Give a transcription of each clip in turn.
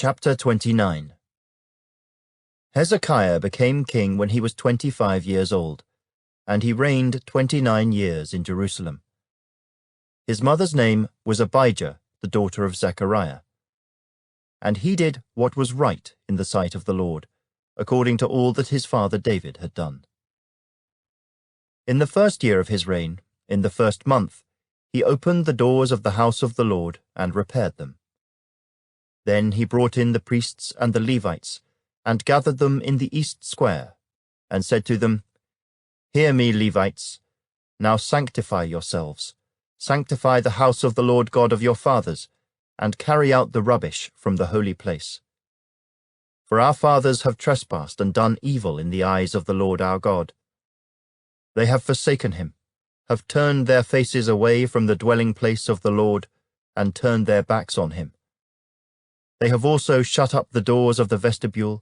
Chapter 29. Hezekiah became king when he was 25 years old, and he reigned 29 years in Jerusalem. His mother's name was Abijah, the daughter of Zechariah. And he did what was right in the sight of the Lord, according to all that his father David had done. In the first year of his reign, in the first month, he opened the doors of the house of the Lord and repaired them. Then he brought in the priests and the Levites, and gathered them in the east square, and said to them, Hear me, Levites, now sanctify yourselves, sanctify the house of the Lord God of your fathers, and carry out the rubbish from the holy place. For our fathers have trespassed and done evil in the eyes of the Lord our God. They have forsaken him, have turned their faces away from the dwelling place of the Lord, and turned their backs on him. They have also shut up the doors of the vestibule,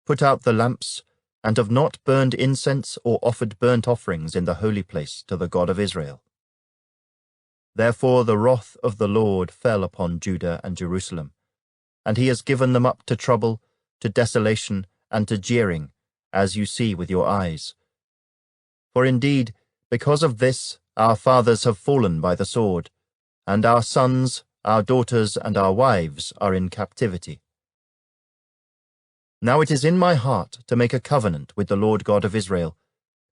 put out the lamps, and have not burned incense or offered burnt offerings in the holy place to the God of Israel. Therefore the wrath of the Lord fell upon Judah and Jerusalem, and he has given them up to trouble, to desolation, and to jeering, as you see with your eyes. For indeed, because of this, our fathers have fallen by the sword, and our sons, our daughters, and our wives are in captivity. Now it is in my heart to make a covenant with the Lord God of Israel,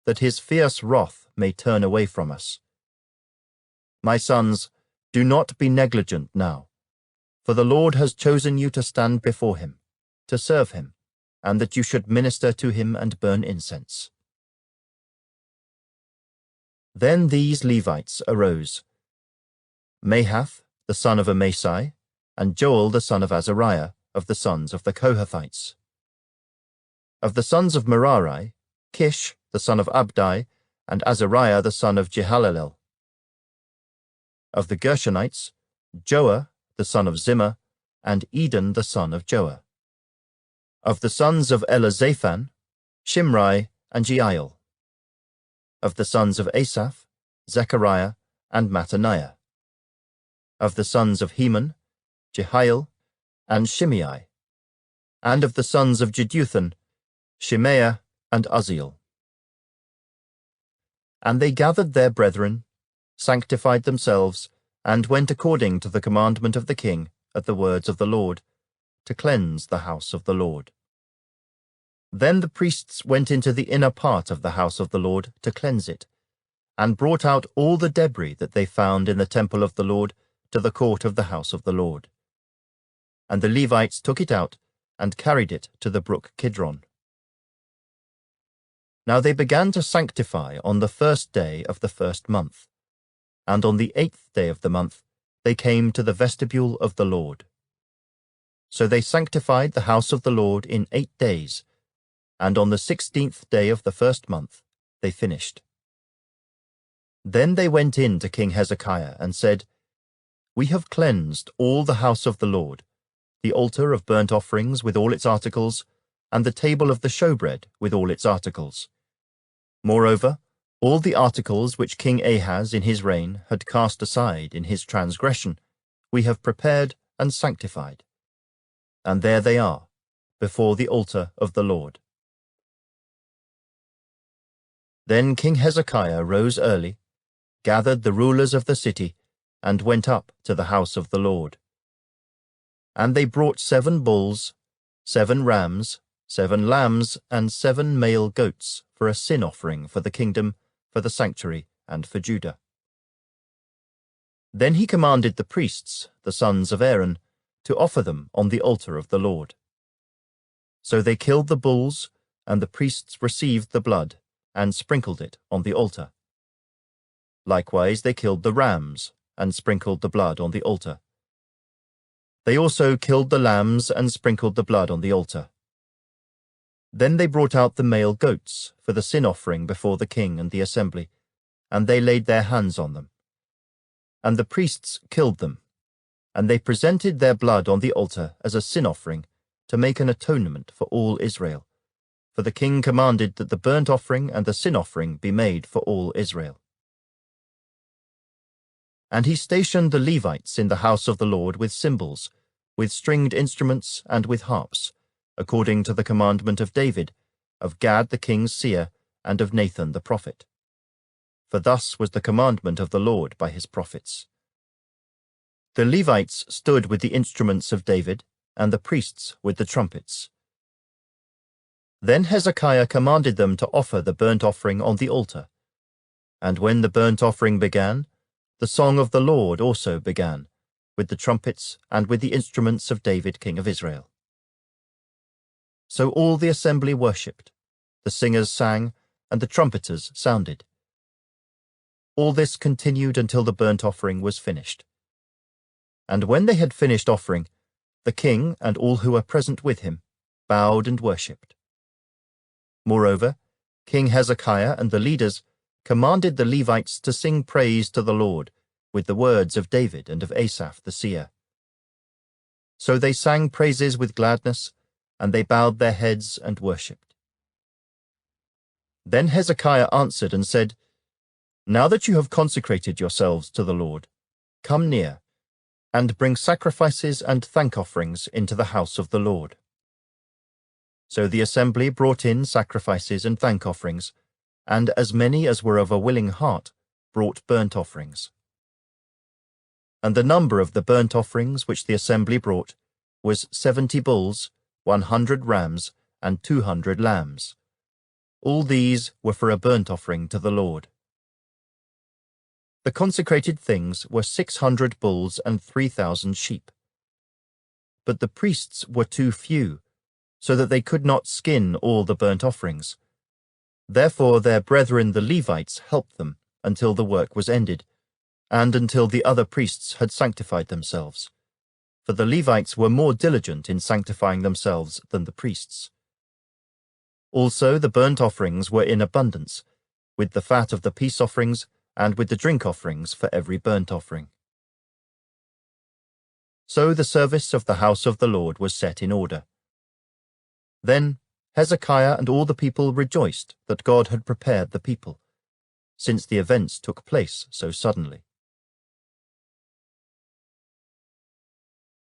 that his fierce wrath may turn away from us. My sons, do not be negligent now, for the Lord has chosen you to stand before him, to serve him, and that you should minister to him and burn incense. Then these Levites arose: Mahath, the son of Amasai, and Joel the son of Azariah, of the sons of the Kohathites. Of the sons of Merari, Kish the son of Abdi, and Azariah the son of Jehalalel. Of the Gershonites, Joah the son of Zimmah, and Eden the son of Joah. Of the sons of Elizaphan, Shimri and Jeiel. Of the sons of Asaph, Zechariah and Mattaniah. Of the sons of Heman, Jehiel and Shimei. And of the sons of Jeduthun, Shemaiah and Uzziel. And they gathered their brethren, sanctified themselves, and went according to the commandment of the king at the words of the Lord, to cleanse the house of the Lord. Then the priests went into the inner part of the house of the Lord to cleanse it, and brought out all the debris that they found in the temple of the Lord to the court of the house of the Lord. And the Levites took it out and carried it to the brook Kidron. Now they began to sanctify on the first day of the first month, and on the 8th day of the month they came to the vestibule of the Lord. So they sanctified the house of the Lord in 8 days, and on the 16th day of the first month they finished. Then they went in to King Hezekiah and said, We have cleansed all the house of the Lord, the altar of burnt offerings with all its articles, and the table of the showbread with all its articles. Moreover, all the articles which King Ahaz in his reign had cast aside in his transgression, we have prepared and sanctified. And there they are, before the altar of the Lord. Then King Hezekiah rose early, gathered the rulers of the city, and went up to the house of the Lord. And they brought 7 bulls, 7 rams, 7 lambs, and 7 male goats for a sin offering for the kingdom, for the sanctuary, and for Judah. Then he commanded the priests, the sons of Aaron, to offer them on the altar of the Lord. So they killed the bulls, and the priests received the blood, and sprinkled it on the altar. Likewise they killed the rams, and sprinkled the blood on the altar. They also killed the lambs and sprinkled the blood on the altar. Then they brought out the male goats for the sin offering before the king and the assembly, and they laid their hands on them. And the priests killed them, and they presented their blood on the altar as a sin offering to make an atonement for all Israel, for the king commanded that the burnt offering and the sin offering be made for all Israel. And he stationed the Levites in the house of the Lord with cymbals, with stringed instruments and with harps, according to the commandment of David, of Gad the king's seer, and of Nathan the prophet. For thus was the commandment of the Lord by his prophets. The Levites stood with the instruments of David, and the priests with the trumpets. Then Hezekiah commanded them to offer the burnt offering on the altar. And when the burnt offering began, the song of the Lord also began, with the trumpets and with the instruments of David king of Israel. So all the assembly worshipped, the singers sang, and the trumpeters sounded. All this continued until the burnt offering was finished. And when they had finished offering, the king and all who were present with him bowed and worshipped. Moreover, King Hezekiah and the leaders commanded the Levites to sing praise to the Lord with the words of David and of Asaph the seer. So they sang praises with gladness, and they bowed their heads and worshipped. Then Hezekiah answered and said, Now that you have consecrated yourselves to the Lord, come near, and bring sacrifices and thank offerings into the house of the Lord. So the assembly brought in sacrifices and thank offerings, and as many as were of a willing heart brought burnt offerings. And the number of the burnt offerings which the assembly brought was 70 bulls, 100 rams, and 200 lambs. All these were for a burnt offering to the Lord. The consecrated things were 600 bulls and 3,000 sheep. But the priests were too few, so that they could not skin all the burnt offerings. Therefore their brethren the Levites helped them until the work was ended, and until the other priests had sanctified themselves. For the Levites were more diligent in sanctifying themselves than the priests. Also the burnt offerings were in abundance, with the fat of the peace offerings and with the drink offerings for every burnt offering. So the service of the house of the Lord was set in order. Then Hezekiah and all the people rejoiced that God had prepared the people, since the events took place so suddenly.